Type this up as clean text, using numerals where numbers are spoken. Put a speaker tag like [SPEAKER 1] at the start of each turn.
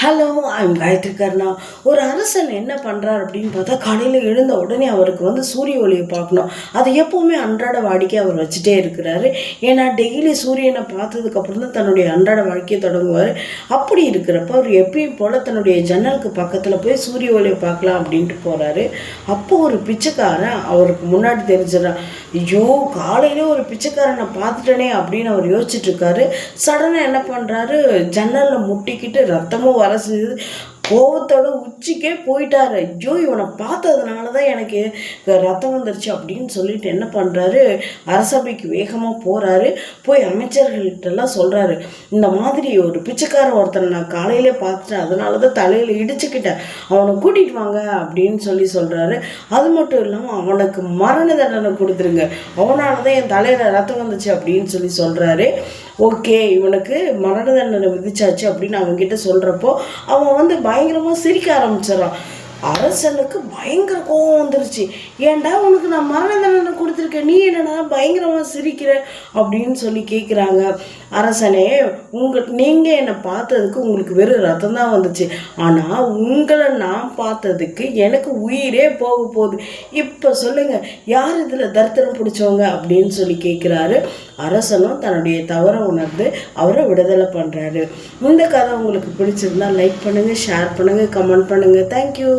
[SPEAKER 1] Hello, I'm Gayatri கர்ணா. ஒரு அரசன் என்ன பண்ணுறார் அப்படின்னு பார்த்தா, காலையில் எழுந்த உடனே அவருக்கு சூரிய ஒளியை பார்க்கணும். அதை எப்போவுமே அன்றாட வாடிக்கை அவர் வச்சுட்டே இருக்கிறாரு. ஏன்னா டெய்லி சூரியனை பார்த்ததுக்கப்புறம் தான் தன்னுடைய அன்றாட வாழ்க்கையை தொடங்குவார். அப்படி இருக்கிறப்ப அவர் எப்பயும் போல் தன்னுடைய ஜன்னலுக்கு பக்கத்தில் போய் சூரிய ஒளியை பார்க்கலாம் அப்படின்ட்டு போகிறாரு. அப்போ ஒரு பிச்சைக்காரன் அவருக்கு முன்னாடி தெரிஞ்சிடறான். ஐயோ, காலையிலே ஒரு பிச்சைக்காரனை பார்த்துட்டனே அப்படின்னு அவர் யோசிச்சுட்டு இருக்காரு. சடனாக என்ன பண்ணுறாரு, ஜன்னலில் முட்டிக்கிட்டு ரத்தமும் வர செய்யுது. கோவத்தோட உச்சிக்கே போயிட்டாரு. ஐயோ, இவனை பார்த்ததுனால தான் எனக்கு ரத்தம் வந்துருச்சு அப்படின்னு சொல்லிட்டு என்ன பண்ணுறாரு, அரசபைக்கு வேகமாக போகிறாரு. போய் அமைச்சர்கள்ட்டெல்லாம் சொல்கிறாரு, இந்த மாதிரி ஒரு பிச்சைக்காரன் ஒருத்தனை நான் காலையிலே பார்த்துட்டேன், அதனால தான் தலையில் இடிச்சுக்கிட்டேன், அவனை கூட்டிகிட்டு வாங்க அப்படின்னு சொல்கிறாரு. அது மட்டும் இல்லாமல் அவனுக்கு மரண தண்டனை கொடுத்துருங்க, அவனால தான் என் தலையில் ரத்தம் வந்துச்சு அப்படின்னு சொல்கிறாரு. ஓகே, இவனுக்கு மரண தண்டனை விதிச்சாச்சு அப்படின்னு அவங்ககிட்ட சொல்கிறப்போ அவன் பயங்கரமாக சிரிக்க ஆரம்பிச்சிடறான். அரசனுக்கு பயங்கர கோபம் வந்துருச்சு. ஏன்டா உனக்கு நான் மரண தண்டனை கொடுத்துருக்கேன், நீ என்னடா பயங்கரமாக சிரிக்கிற அப்படின்னு கேட்குறாங்க. அரசனே, நீங்கள் என்னை பார்த்ததுக்கு உங்களுக்கு வெறும் ரத்தம் தான் வந்துச்சு, ஆனால் உங்களை நான் பார்த்ததுக்கு எனக்கு உயிரே போக போகுது. இப்போ சொல்லுங்கள், யார் இதில் தரித்திரம் பிடிச்சவங்க அப்படின்னு கேட்குறாரு. அரசனும் தன்னுடைய தவறை உணர்ந்து அவரை விடுதலை பண்ணுறாரு. இந்த கதை உங்களுக்கு பிடிச்சிருந்தா லைக் பண்ணுங்கள், ஷேர் பண்ணுங்கள், கமெண்ட் பண்ணுங்கள். தேங்க்யூ.